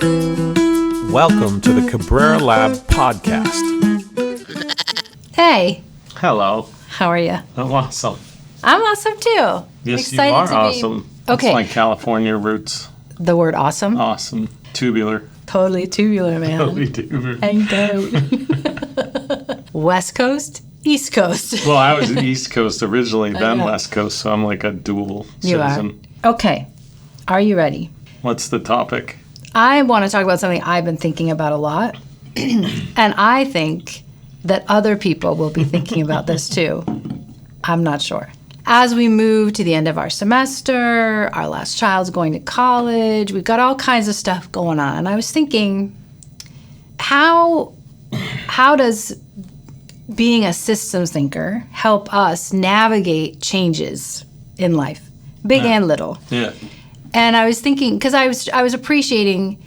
Welcome to the Cabrera Lab Podcast. Hey. Hello. How are you? I'm awesome. I'm awesome too. Yes, Excited you are to awesome. Okay. That's my California roots. The word awesome? Awesome. Tubular. Totally tubular, man. Totally tubular. Ain't that? West Coast? East Coast? Well, I was East Coast originally, then know. West Coast, so I'm like a dual You citizen. are. Okay. Are you ready? What's the topic? I want to talk about something I've been thinking about a lot. And I think that other people will be thinking about this too. I'm not sure. As we move to the end of our semester, our last child's going to college, we've got all kinds of stuff going on. And I was thinking, how does being a systems thinker help us navigate changes in life, big and little? Yeah. And I was thinking, because I was appreciating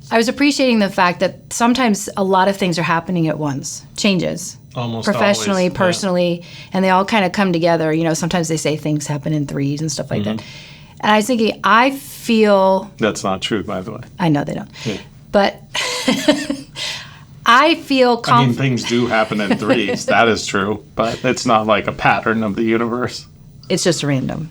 the fact that sometimes a lot of things are happening at once, changes. Almost professionally, always, personally, and they all kind of come together. You know, sometimes they say things happen in threes and stuff like that. And I was thinking, I feel... That's not true, by the way. I know they don't. Yeah. But I feel confident. Things do happen in threes. That is true. But it's not like a pattern of the universe. It's just random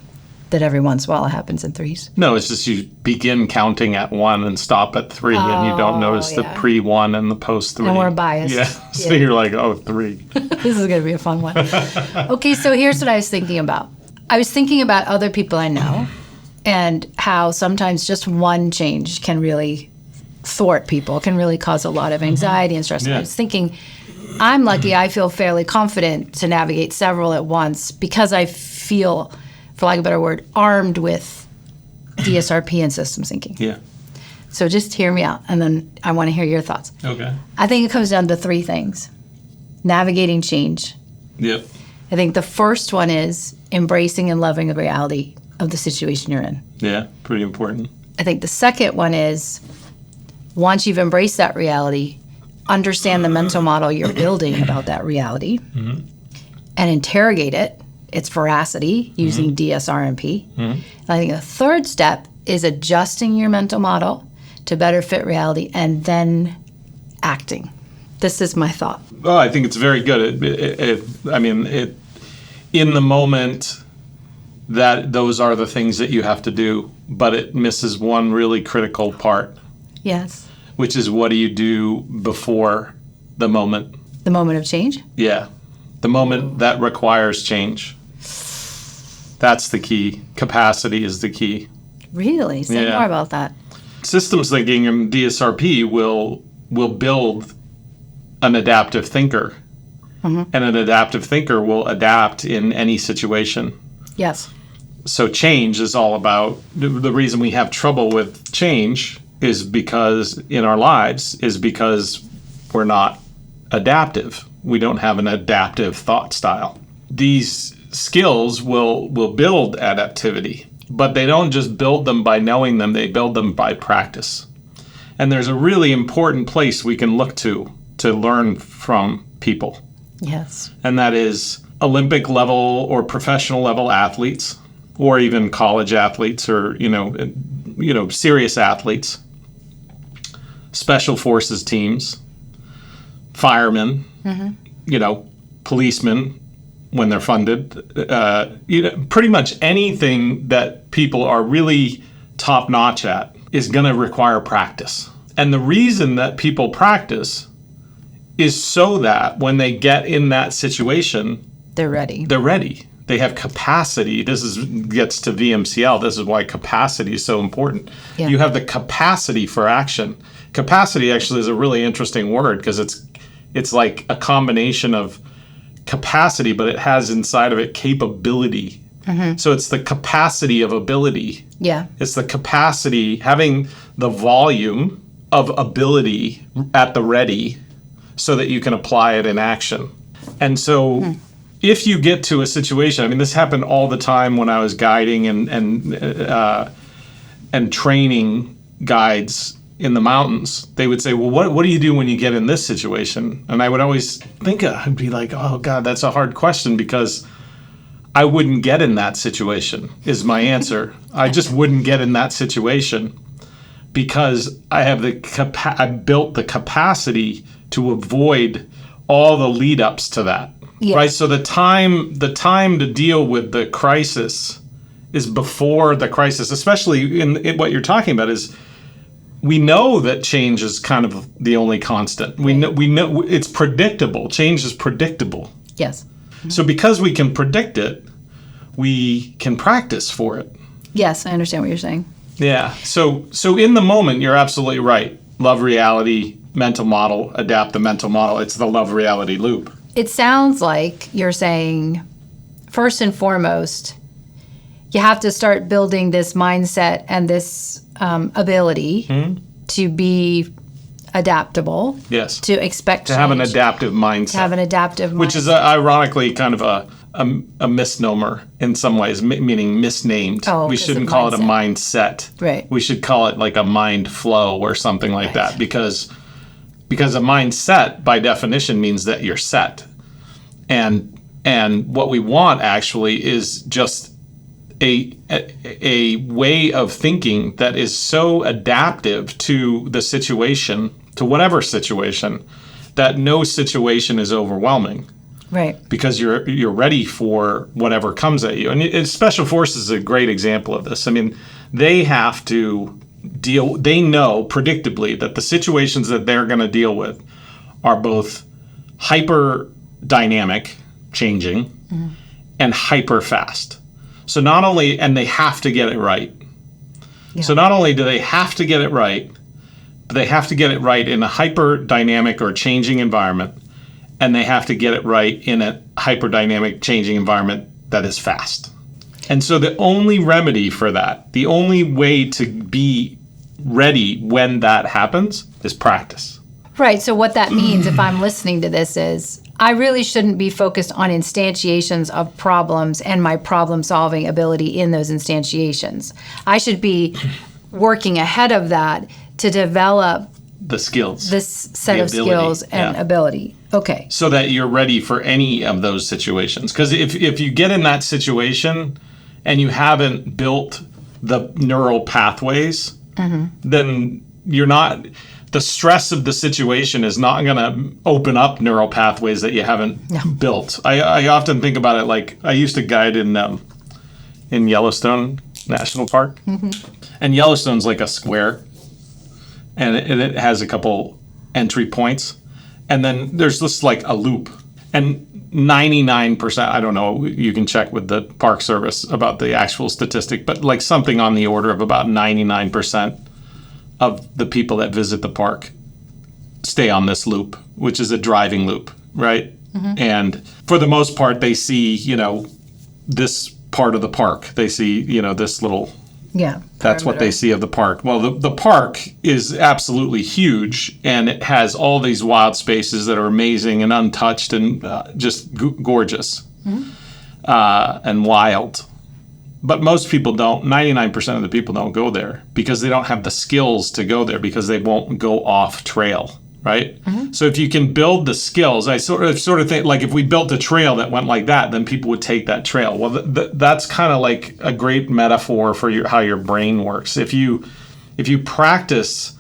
that every once in a while it happens in threes. No, it's just you begin counting at 1 and stop at 3, and you don't notice the pre-1 and the post-3. And we're biased. Yeah, so you're like, oh, 3. This is going to be a fun one. Okay, so here's what I was thinking about. I was thinking about other people I know and how sometimes just one change can really thwart people, can really cause a lot of anxiety and stress. Yeah. And I was thinking, I'm lucky I feel fairly confident to navigate several at once because I feel, for lack of a better word, armed with DSRP and systems thinking. Yeah. So just hear me out, and then I want to hear your thoughts. Okay. I think it comes down to 3 things. Navigating change. Yep. I think the first one is embracing and loving the reality of the situation you're in. Yeah, pretty important. I think the second one is, once you've embraced that reality, understand the mental model you're building about that reality and interrogate it, its veracity, using DSRMP. And I think the third step is adjusting your mental model to better fit reality and then acting. This is my thought. Oh, I think it's very good. In the moment, that those are the things that you have to do, but it misses one really critical part. Yes. Which is, what do you do before the moment? The moment of change? Yeah. The moment that requires change. That's the key. Capacity is the key. Really? Say more about that. Systems thinking and DSRP will build an adaptive thinker. And an adaptive thinker will adapt in any situation. Yes. So change is all about, the reason we have trouble with change is because in our lives is because we're not adaptive. We don't have an adaptive thought style. These skills will build adaptivity, but they don't just build them by knowing them, they build them by practice. And there's a really important place we can look to learn from people. Yes. And that is Olympic level or professional level athletes, or even college athletes, or serious athletes, special forces teams, firemen, policemen when they're funded, pretty much anything that people are really top notch at is going to require practice. And the reason that people practice is so that when they get in that situation, they're ready. They have capacity. Gets to VMCL. This is why capacity is so important. Yeah. You have the capacity for action. Capacity actually is a really interesting word because it's like a combination of capacity, but it has inside of it capability. So it's the capacity of ability. Yeah. It's the capacity, having the volume of ability at the ready so that you can apply it in action. And so if you get to a situation, this happened all the time when I was guiding and training guides in the mountains. They would say, well, what do you do when you get in this situation? And I would always I'd be like, oh God, that's a hard question, because I wouldn't get in that situation is my answer. I just wouldn't get in that situation. because I built the capacity to avoid all the lead ups to that. Yeah. Right? So the time to deal with the crisis is before the crisis, especially in what you're talking about is we know that change is kind of the only constant. We know it's predictable. Change is predictable. Yes. So because we can predict it, we can practice for it. Yes, I understand what you're saying. Yeah. So in the moment, you're absolutely right. Love reality, mental model, adapt the mental model. It's the love reality loop. It sounds like you're saying, first and foremost, you have to start building this mindset and this ability to be adaptable. Yes. To expect to have an adaptive mindset. To have an adaptive mindset. Which is ironically kind of a misnomer in some ways, meaning misnamed. We shouldn't call it a mindset. Right. We should call it like a mind flow or something like that because a mindset by definition means that you're set. And what we want actually is just a way of thinking that is so adaptive to the situation, to whatever situation, that no situation is overwhelming. Right. Because you're ready for whatever comes at you. And Special Forces is a great example of this. I mean, they have to they know predictably that the situations that they're going to deal with are both hyper dynamic, changing, and hyper fast. So not only, and they have to get it right. Yeah. So not only do they have to get it right, but they have to get it right in a hyper dynamic or changing environment, and they have to get it right in a hyper dynamic changing environment that is fast. And so the only remedy for that, the only way to be ready when that happens is practice. Right. So what that means, if I'm listening to this, is I really shouldn't be focused on instantiations of problems and my problem-solving ability in those instantiations. I should be working ahead of that to develop the skills, this set of skills and ability. Okay. So that you're ready for any of those situations. Because if you get in that situation and you haven't built the neural pathways, then you're not... The stress of the situation is not going to open up neural pathways that you haven't built. I often think about it like I used to guide in Yellowstone National Park. And Yellowstone's like a square. And it has a couple entry points. And then there's this like a loop. And 99%, I don't know, you can check with the Park Service about the actual statistic, but like something on the order of about 99% of the people that visit the park stay on this loop, which is a driving loop, right? And for the most part, they see, this part of the park. They see, this little... Yeah. That's what they see of the park. Well, the park is absolutely huge, and it has all these wild spaces that are amazing and untouched and just gorgeous and wild. But most people don't, 99% of the people don't go there because they don't have the skills to go there because they won't go off trail, right? So if you can build the skills, I sort of think like if we built a trail that went like that, then people would take that trail. Well, that's kind of like a great metaphor for how your brain works. If you practice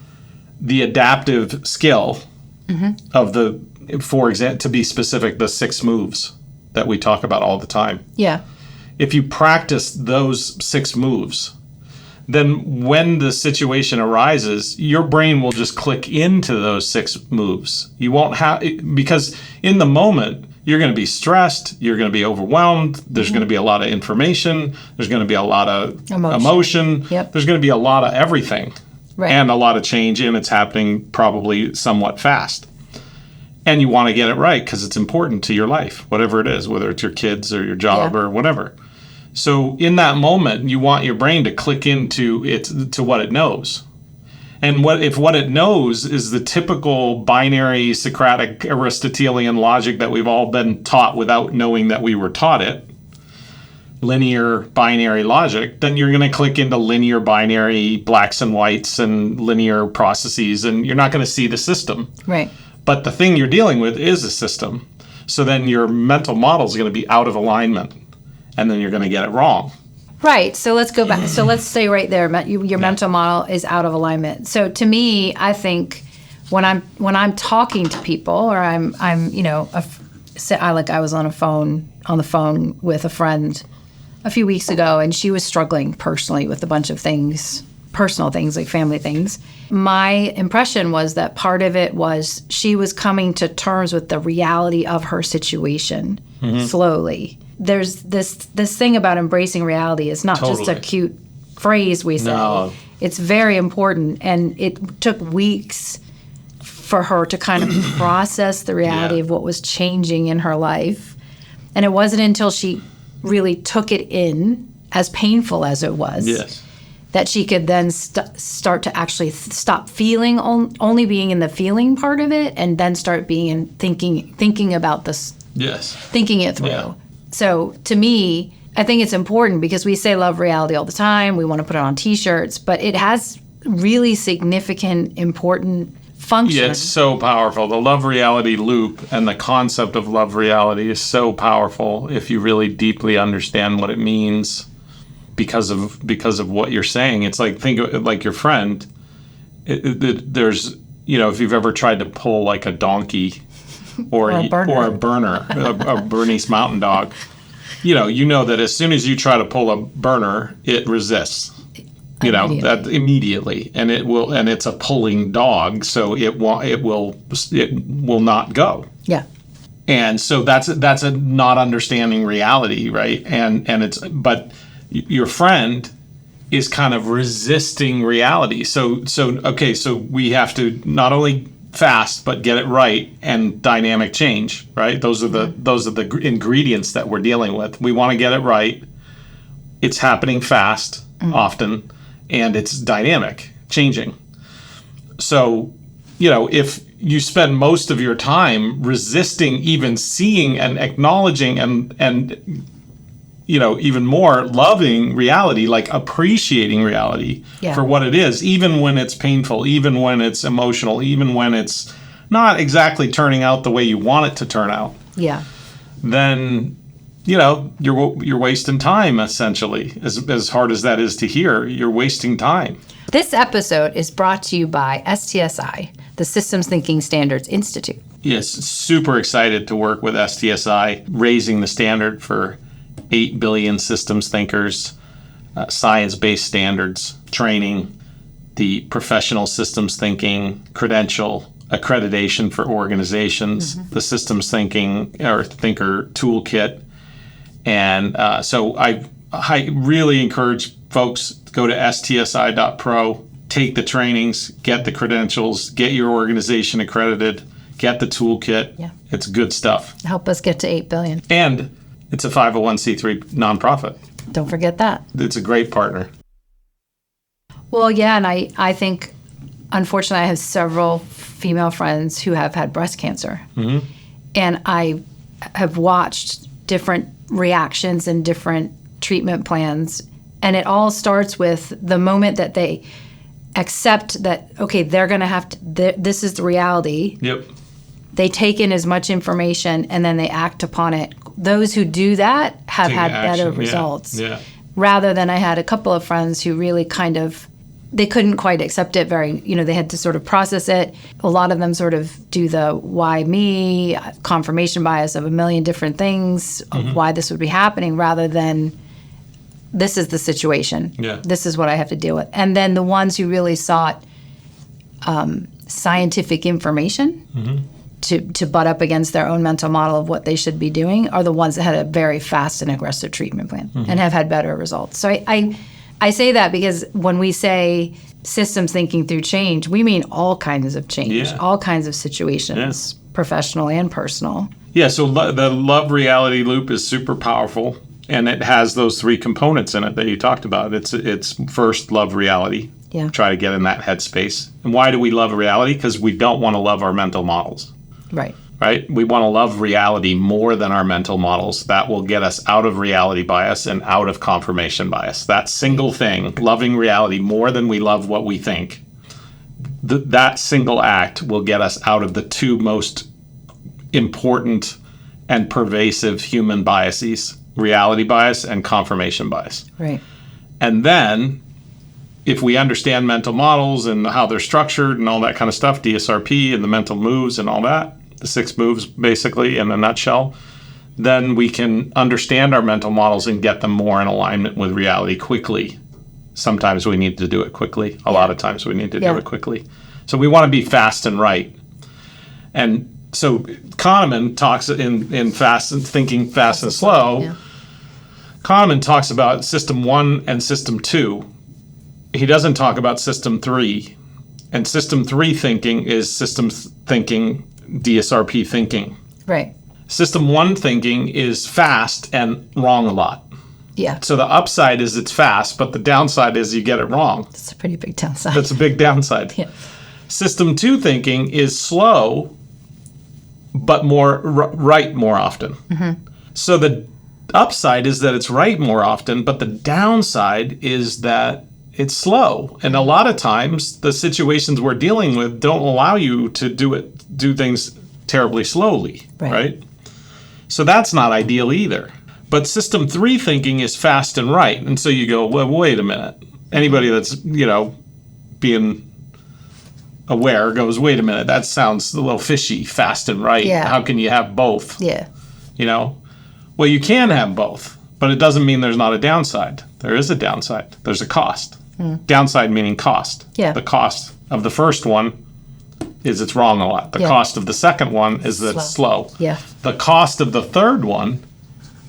the adaptive skill of for example, to be specific, the 6 moves that we talk about all the time. Yeah. If you practice those 6 moves, then when the situation arises, your brain will just click into those 6 moves. You won't have, because in the moment, you're going to be stressed, you're going to be overwhelmed, there's going to be a lot of information, there's going to be a lot of emotion. There's going to be a lot of everything and a lot of change, and it's happening probably somewhat fast. And you want to get it right because it's important to your life, whatever it is, whether it's your kids or your job or whatever. So in that moment, you want your brain to click into to what it knows. And if what it knows is the typical binary Socratic Aristotelian logic that we've all been taught without knowing that we were taught it, linear binary logic, then you're going to click into linear binary blacks and whites and linear processes, and you're not going to see the system. Right. But the thing you're dealing with is a system. So then your mental model is going to be out of alignment. And then you're going to get it wrong. Right. So let's go back. So let's stay right there. Your mental model is out of alignment. So to me, I think when I'm talking to people, or I'm I was on the phone with a friend a few weeks ago, and she was struggling personally with a bunch of things, personal things like family things. My impression was that part of it was she was coming to terms with the reality of her situation slowly. There's this thing about embracing reality. It's not just a cute phrase we say. No. It's very important, and it took weeks for her to kind of process the reality of what was changing in her life. And it wasn't until she really took it in, as painful as it was, that she could then start to actually stop feeling, only being in the feeling part of it, and then start being in thinking about this, thinking it through. Yeah. So to me, I think it's important because we say love reality all the time. We want to put it on T-shirts, but it has really significant, important function. Yeah, it's so powerful. The love reality loop and the concept of love reality is so powerful if you really deeply understand what it means because of what you're saying. It's like, think of like your friend. There's, if you've ever tried to pull like a donkey or a burner, a Bernese Mountain Dog, you know that as soon as you try to pull a burner, it resists. That immediately, and it's a pulling dog, so it will not go. Yeah. And so that's a not understanding reality, right? But your friend is kind of resisting reality. So we have to not only fast but get it right and dynamic change, right? Those are the ingredients that we're dealing with. We want to get it right. It's happening fast often. And it's dynamic, changing. So, if you spend most of your time resisting even seeing and acknowledging and even more loving reality, like appreciating reality for what it is, even when it's painful, even when it's emotional, even when it's not exactly turning out the way you want it to turn out. Yeah. Then you're wasting time, essentially. As hard as that is to hear, you're wasting time. This episode is brought to you by STSI, the Systems Thinking Standards Institute. Yes, super excited to work with STSI, raising the standard for 8 billion systems thinkers, science-based standards, training, the professional systems thinking credential, accreditation for organizations, the systems thinking or thinker toolkit. And so I really encourage folks to go to stsi.pro, take the trainings, get the credentials, get your organization accredited, get the toolkit. Yeah. It's good stuff. Help us get to 8 billion. And it's a 501c3 nonprofit. Don't forget that. It's a great partner. Well, yeah, and I think, unfortunately, I have several female friends who have had breast cancer. Mm-hmm. And I have watched different reactions and different treatment plans. And it all starts with the moment that they accept that, okay, they're going to have to, this is the reality. Yep. They take in as much information and then they act upon it. Those who do that have had better results. Yeah. Rather than I had a couple of friends who really kind of, they couldn't quite accept it they had to sort of process it. A lot of them sort of do the why me, confirmation bias of a million different things of why this would be happening rather than this is the situation. Yeah. This is what I have to deal with. And then the ones who really sought scientific information to butt up against their own mental model of what they should be doing are the ones that had a very fast and aggressive treatment plan and have had better results. So I say that because when we say systems thinking through change, we mean all kinds of change, all kinds of situations, professional and personal. Yeah, so the love reality loop is super powerful, and it has those 3 components in it that you talked about. It's first, love reality. Yeah. Try to get in that headspace. And why do we love reality? Because we don't want to love our mental models. Right. Right? We want to love reality more than our mental models. That will get us out of reality bias and out of confirmation bias. That single thing, loving reality more than we love what we think, that single act will get us out of the 2 most important and pervasive human biases, reality bias and confirmation bias. Right. And then if we understand mental models and how they're structured and all that kind of stuff, DSRP and the mental moves and all that, the 6 moves basically in a nutshell, then we can understand our mental models and get them more in alignment with reality quickly. Sometimes we need to do it quickly. A lot of times we need to do it quickly. So we want to be fast and right. And so Kahneman talks in Fast and Thinking Fast and Slow. Yeah. Kahneman talks about system 1 and system 2. He doesn't talk about system 3. And system 3 thinking is system thinking, DSRP thinking. Right. System 1 thinking is fast and wrong a lot. Yeah. So the upside is it's fast, but the downside is you get it wrong. That's a pretty big downside. That's a big downside. Yeah. System 2 thinking is slow, but more right more often. Mm-hmm. So the upside is that it's right more often, but the downside is that it's slow. And a lot of times the situations we're dealing with don't allow you to do things terribly slowly, right? So that's not ideal either. But system 3 thinking is fast and right. And so you go, well, wait a minute. Anybody that's, being aware goes, wait a minute, that sounds a little fishy, fast and right. Yeah. How can you have both? Yeah. Well, you can have both, but it doesn't mean there's not a downside. There is a downside. There's a cost. Downside meaning cost. Yeah. The cost of the first one is it's wrong a lot. The cost of the second one is that it's slow. Yeah. The cost of the third one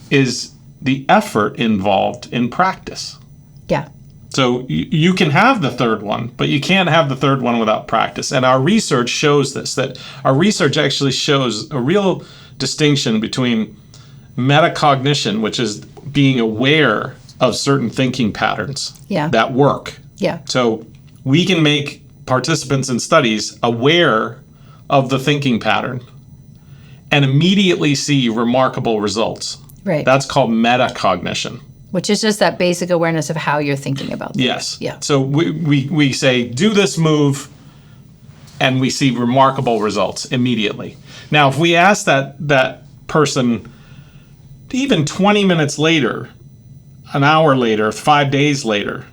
is the effort involved in practice. Yeah. So you can have the third one, but you can't have the third one without practice. And our research shows this, that our research actually shows a real distinction between metacognition, which is being aware of certain thinking patterns that work. Yeah. So we can make participants in studies aware of the thinking pattern and immediately see remarkable results. Right. That's called metacognition. Which is just that basic awareness of how you're thinking about things. Yes. Yeah. So we say, do this move, and we see remarkable results immediately. Now, if we ask that person even 20 minutes later, an hour later, 5 days later,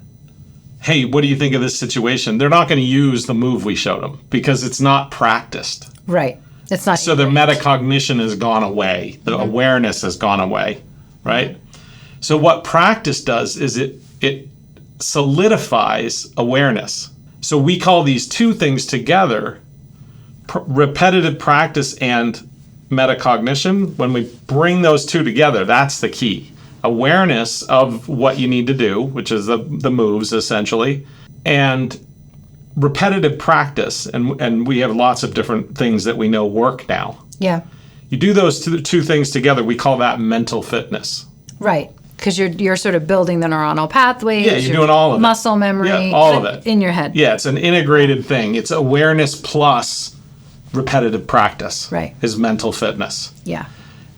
hey, what do you think of this situation? They're not going to use the move we showed them because it's not practiced. Right. It's not. So their metacognition has gone away. The awareness has gone away, right? So what practice does is it solidifies awareness. So we call these two things together, repetitive practice and metacognition. When we bring those two together, that's the key. Awareness of what you need to do, which is the moves essentially, and repetitive practice. And we have lots of different things that we know work now. Yeah. You do those two things together, we call that mental fitness. Right. Because you're sort of building the neuronal pathways. Yeah, you're doing all of it. Muscle memory. Yeah, all of it. In your head. Yeah, it's an integrated thing. It's awareness plus repetitive practice. Right. Is mental fitness. Yeah.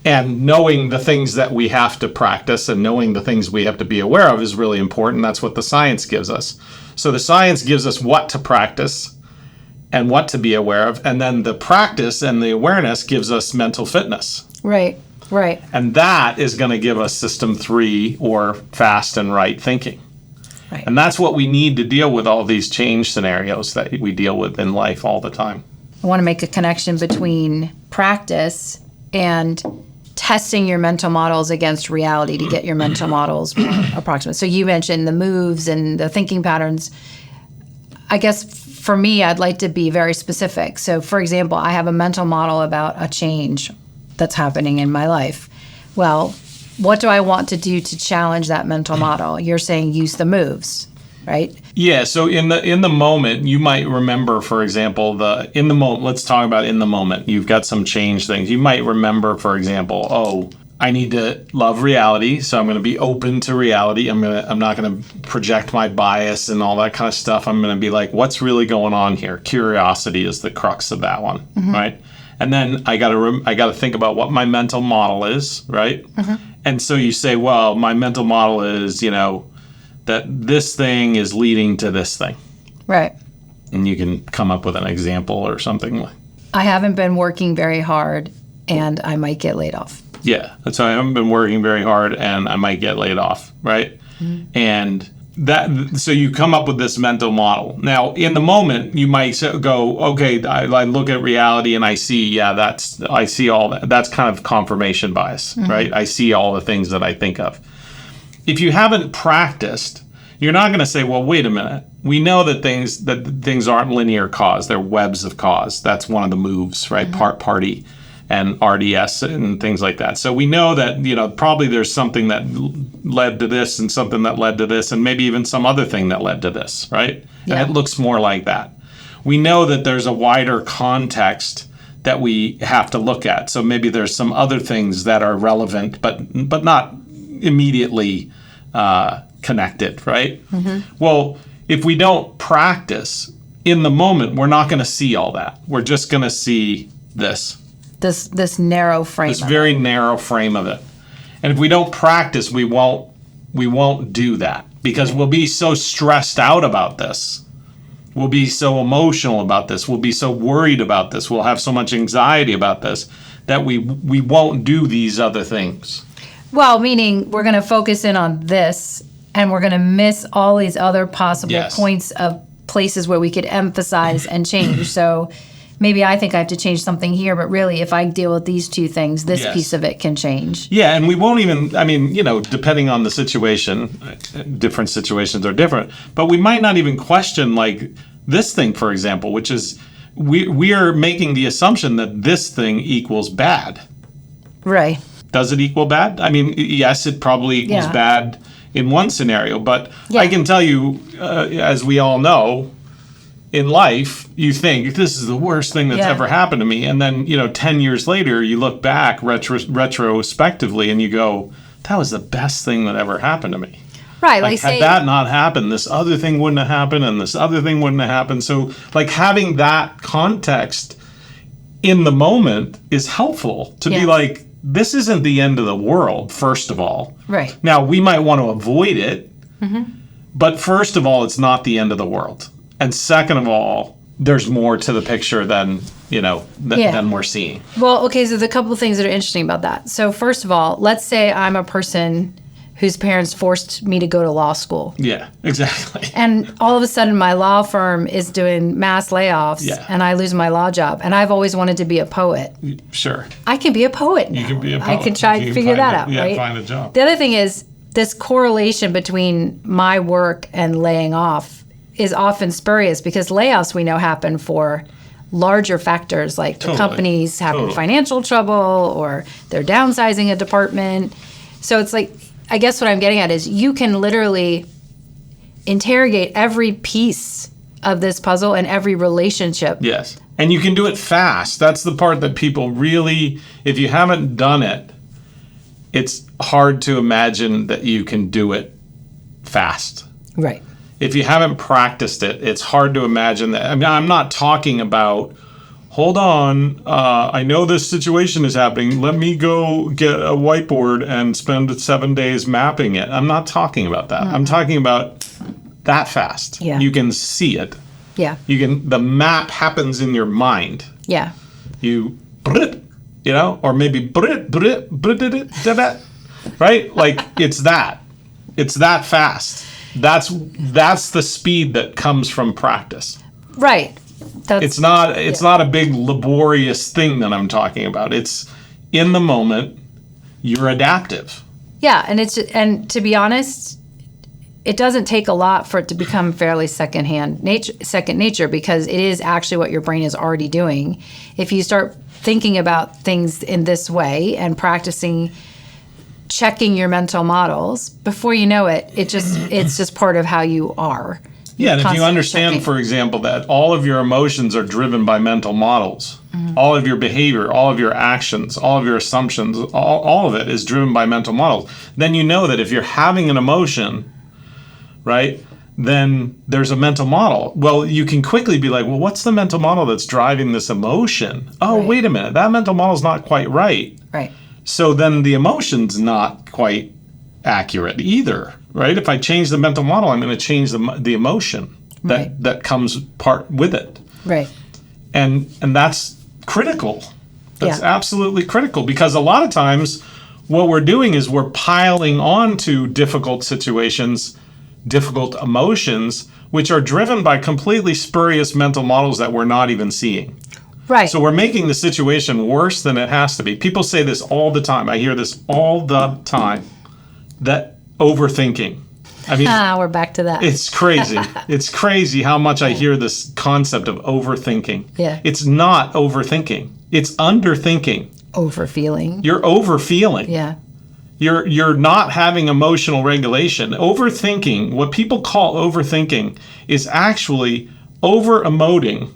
And knowing the things that we have to practice and knowing the things we have to be aware of is really important. That's what the science gives us. So the science gives us what to practice and what to be aware of. And then the practice and the awareness gives us mental fitness. Right. Right. And that is going to give us system 3 or fast and right thinking. Right. And that's what we need to deal with all these change scenarios that we deal with in life all the time. I want to make a connection between practice and testing your mental models against reality to get your mental models more approximate. So you mentioned the moves and the thinking patterns. I guess for me, I'd like to be very specific. So for example, I have a mental model about a change that's happening in my life. Well, what do I want to do to challenge that mental model? You're saying use the moves, right? Yeah, so in the moment, you might remember, for example, let's talk about in the moment. You've got some change things. You might remember, for example, I need to love reality, so I'm going to be open to reality. I'm not going to project my bias and all that kind of stuff. I'm going to be like, what's really going on here? Curiosity is the crux of that one, right? And then I got to think about what my mental model is, right? And so you say, well, my mental model is, that this thing is leading to this thing. Right. And you can come up with an example or something. I haven't been working very hard and I might get laid off. Yeah. So I haven't been working very hard and I might get laid off, right? And so you come up with this mental model. Now, in the moment, you might go, okay, I look at reality and I see, I see all that. That's kind of confirmation bias, right? I see all the things that I think of. If you haven't practiced, you're not going to say, well, wait a minute. We know that things aren't linear cause. They're webs of cause. That's one of the moves, right? Party and RDS and things like that. So we know that, probably there's something that led to this and something that led to this and maybe even some other thing that led to this, right? Yeah. And it looks more like that. We know that there's a wider context that we have to look at. So maybe there's some other things that are relevant, but not immediately connected, right? Well, if we don't practice in the moment, we're not going to see all that. We're just going to see this narrow frame. This very narrow frame of it. And if we don't practice, we won't do that because we'll be so stressed out about this. We'll be so emotional about this. We'll be so worried about this. We'll have so much anxiety about this that we won't do these other things. Well, meaning we're going to focus in on this and we're going to miss all these other possible points of places where we could emphasize and change. So maybe I think I have to change something here, but really if I deal with these two things, this piece of it can change. Yeah, and we won't even, depending on the situation, different situations are different, but we might not even question like this thing, for example, which is we are making the assumption that this thing equals bad. Right. Does it equal bad? I mean, yes, it probably equals bad in one scenario, but I can tell you, as we all know, in life, you think, this is the worst thing that's ever happened to me. And then, 10 years later, you look back retrospectively and you go, that was the best thing that ever happened to me. Right. Like had that not happened, this other thing wouldn't have happened and this other thing wouldn't have happened. So like having that context in the moment is helpful to be like, this isn't the end of the world, first of all. Right. Now, we might want to avoid it, but first of all, it's not the end of the world. And second of all, there's more to the picture than we're seeing. Well, okay, so there's a couple of things that are interesting about that. So first of all, let's say I'm a person whose parents forced me to go to law school. Yeah, exactly. And all of a sudden my law firm is doing mass layoffs and I lose my law job. And I've always wanted to be a poet. Sure. I can be a poet now. You can be a poet. I can try to figure that out, right? Find a job. The other thing is this correlation between my work and laying off is often spurious because layoffs we know happen for larger factors like the company's having financial trouble or they're downsizing a department. So it's like, I guess what I'm getting at is you can literally interrogate every piece of this puzzle and every relationship. Yes. And you can do it fast. That's the part that people really, if you haven't done it, it's hard to imagine that you can do it fast. Right. If you haven't practiced it, it's hard to imagine that. I mean, I'm not talking about, hold on, I know this situation is happening. Let me go get a whiteboard and spend 7 days mapping it. I'm not talking about that. I'm talking about that fast. Yeah. You can see it. Yeah. The map happens in your mind. Yeah. Or maybe right? Like it's that. It's that fast. That's the speed that comes from practice. Right. It's not a big laborious thing that I'm talking about. It's in the moment, you're adaptive. Yeah, and to be honest, it doesn't take a lot for it to become fairly second nature because it is actually what your brain is already doing. If you start thinking about things in this way and practicing checking your mental models, before you know it, it's just part of how you are. Yeah, and if you understand, for example, that all of your emotions are driven by mental models, all of your behavior, all of your actions, all of your assumptions, all of it is driven by mental models, then you know that if you're having an emotion, right, then there's a mental model. Well, you can quickly be like, well, what's the mental model that's driving this emotion? Oh, right. Wait a minute, that mental model is not quite right. Right. So then the emotion's not quite accurate either, right? If I change the mental model, I'm going to change the emotion that comes part with it. Right. And that's critical. That's absolutely critical because a lot of times what we're doing is we're piling on to difficult situations difficult emotions, which are driven by completely spurious mental models that we're not even seeing. Right. So we're making the situation worse than it has to be. People say this all the time. I hear this all the time. That overthinking. I mean, we're back to that. it's crazy. It's crazy how much I hear this concept of overthinking. Yeah. It's not overthinking. It's underthinking. Overfeeling. You're overfeeling. Yeah. You're not having emotional regulation. Overthinking, what people call overthinking, is actually over-emoting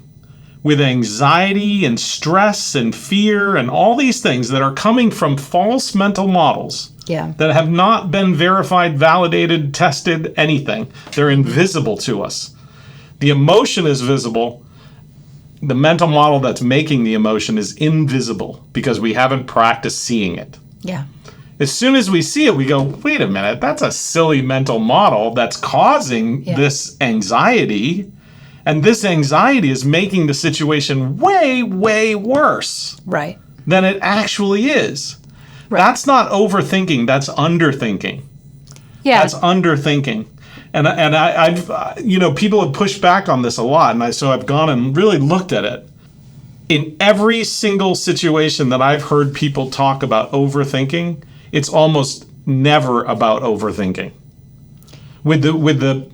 with anxiety and stress and fear and all these things that are coming from false mental models that have not been verified, validated, tested, anything. They're invisible to us. The emotion is visible. The mental model that's making the emotion is invisible because we haven't practiced seeing it. Yeah. As soon as we see it, we go, wait a minute, that's a silly mental model that's causing this anxiety. And this anxiety is making the situation way, way worse than it actually is. Right. That's not overthinking, that's underthinking. Yeah. That's underthinking. And I've people have pushed back on this a lot, and so I've gone and really looked at it. In every single situation that I've heard people talk about overthinking, it's almost never about overthinking. With the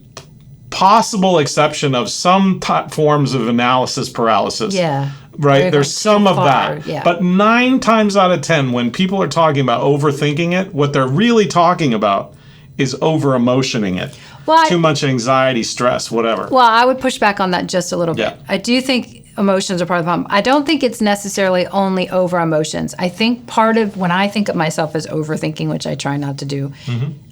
possible exception of some forms of analysis paralysis. Yeah. Right? There's some of that. Yeah. But 9 times out of 10, when people are talking about overthinking it, what they're really talking about is over-emotioning it. Well, too much anxiety, stress, whatever. Well, I would push back on that just a little bit. I do think emotions are part of the problem. I don't think it's necessarily only over emotions. I think part of when I think of myself as overthinking, which I try not to do,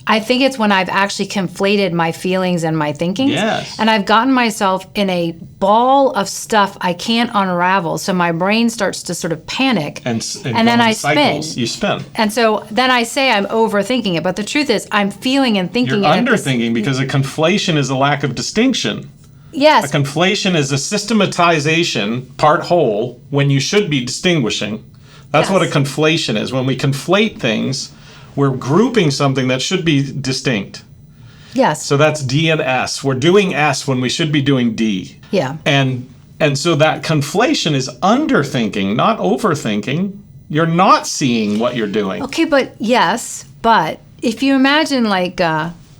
I think it's when I've actually conflated my feelings and my thinking. Yes. And I've gotten myself in a ball of stuff I can't unravel. So my brain starts to sort of panic. And then I spin. You spin. And so then I say I'm overthinking it. But the truth is I'm feeling and thinking You're underthinking because a conflation is a lack of distinction. Yes. A conflation is a systematization, part whole, when you should be distinguishing. That's what a conflation is. When we conflate things, we're grouping something that should be distinct. Yes. So that's D and S. We're doing S when we should be doing D. Yeah. And so that conflation is underthinking, not overthinking. You're not seeing what you're doing. Okay, but if you imagine like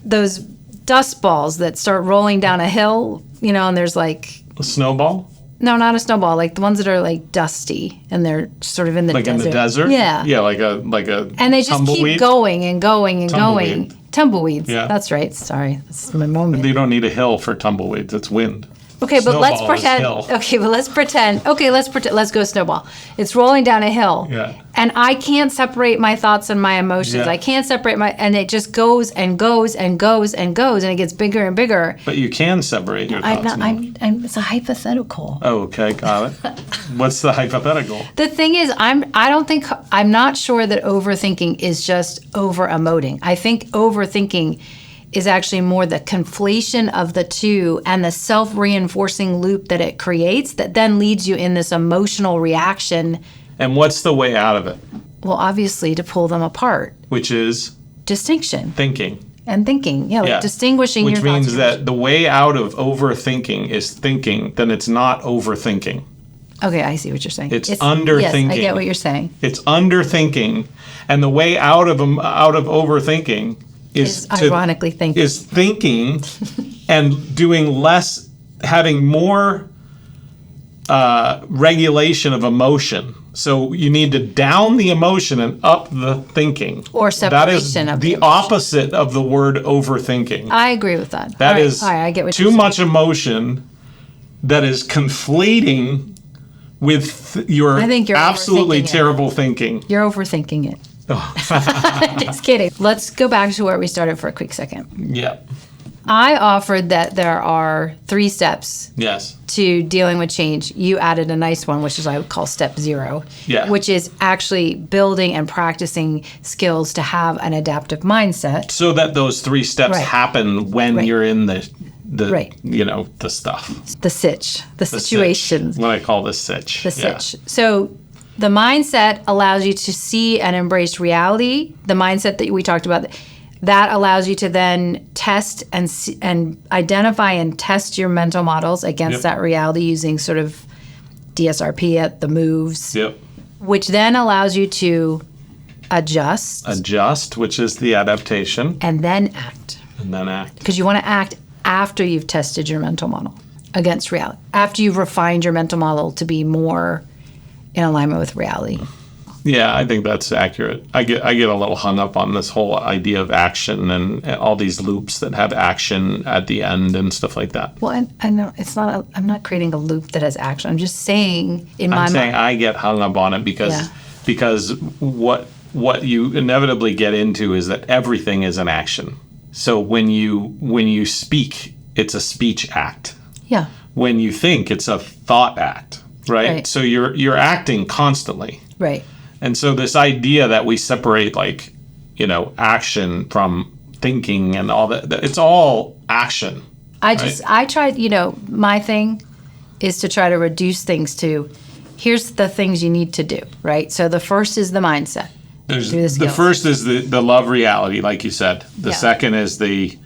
those dust balls that start rolling down a hill, and there's like a snowball? No, not a snowball. Like the ones that are like dusty and they're sort of in the desert. Like in the desert? Yeah. Yeah, like a and they just tumbleweed? Keep going and going and Tumbleweed. going. Tumbleweeds. Yeah. That's right. Sorry, that's my moment. You don't need a hill for tumbleweeds. It's wind. Okay, but let's pretend. Let's go snowball. It's rolling down a hill. Yeah. And I can't separate my thoughts and my emotions. Yeah. I can't separate and it just goes and goes and goes and goes, and it gets bigger and bigger. But you can separate your thoughts. It's a hypothetical. Oh, okay, got it. What's the hypothetical? The thing is, I'm not sure that overthinking is just over emoting. I think overthinking is actually more the conflation of the two and the self-reinforcing loop that it creates that then leads you in this emotional reaction. And what's the way out of it? Well, obviously, to pull them apart. Which is? Distinction. Thinking. And thinking, like distinguishing your thoughts. Which means that the way out of overthinking is thinking, then it's not overthinking. Okay, I see what you're saying. It's underthinking. Yes, I get what you're saying. It's underthinking, and the way out of overthinking is ironically thinking. Is thinking and doing less, having more regulation of emotion. So you need to down the emotion and up the thinking. Or separation of the opposite of the word overthinking. I agree with that. That is I get what too much emotion that is conflating with your absolutely terrible thinking. You're overthinking it. Just kidding. Let's go back to where we started for a quick second. Yeah. I offered that there are 3 steps to dealing with change. You added a nice one, which is I would call step 0, which is actually building and practicing skills to have an adaptive mindset. So that those 3 steps happen when you're in the stuff. The situation. What I call the sitch. The sitch. So the mindset allows you to see and embrace reality. The mindset that we talked about That allows you to then test and identify and test your mental models against that reality using sort of DSRP at the moves, which then allows you to adjust, which is the adaptation, and then act. Because you want to act after you've tested your mental model against reality, after you've refined your mental model to be more in alignment with reality. Yeah, I think that's accurate. I get a little hung up on this whole idea of action and all these loops that have action at the end and stuff like that. Well, I know it's not. I'm not creating a loop that has action. I'm just saying I get hung up on it because what you inevitably get into is that everything is an action. So when you speak, it's a speech act. Yeah. When you think, it's a thought act, right? So you're acting constantly. Right. And so this idea that we separate action from thinking and all that, it's all action. I tried, my thing is to try to reduce things to, here's the things you need to do, right? So the first is the mindset. The first is the love reality, like you said. The second is the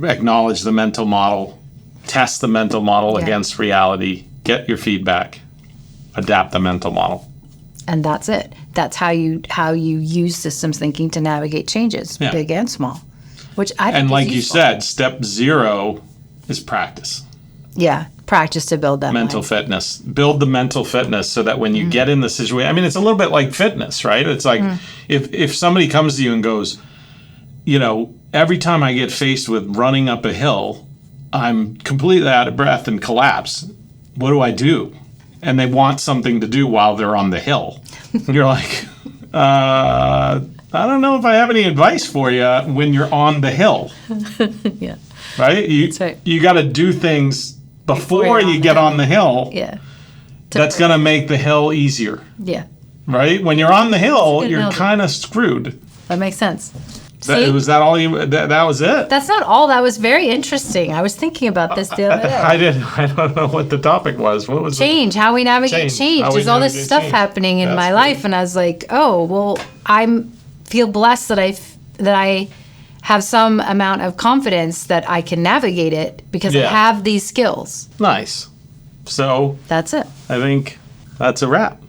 acknowledge the mental model, test the mental model against reality, get your feedback, adapt the mental model. And that's it. That's how you use systems thinking to navigate changes, big and small. Which I think and like is you said, step 0 is practice. Yeah, practice to build that mental fitness. Build the mental fitness so that when you get in the situation, I mean, it's a little bit like fitness, right? It's like if somebody comes to you and goes, every time I get faced with running up a hill, I'm completely out of breath and collapse. What do I do? And they want something to do while they're on the hill. You're like, I don't know if I have any advice for you when you're on the hill. Yeah. Right? You got to do things before you get on the hill. Yeah. That's going to make the hill easier. Yeah. Right? When you're on the hill, you're kind of screwed. That makes sense. Was that all you? That was it? That's not all. That was very interesting. I was thinking about this the other day. I don't know what the topic was. What was change? How we navigate change. There's all this stuff happening in my life, and I was like, oh, well, I feel blessed that I have some amount of confidence that I can navigate it because I have these skills. Nice. So that's it. I think that's a wrap.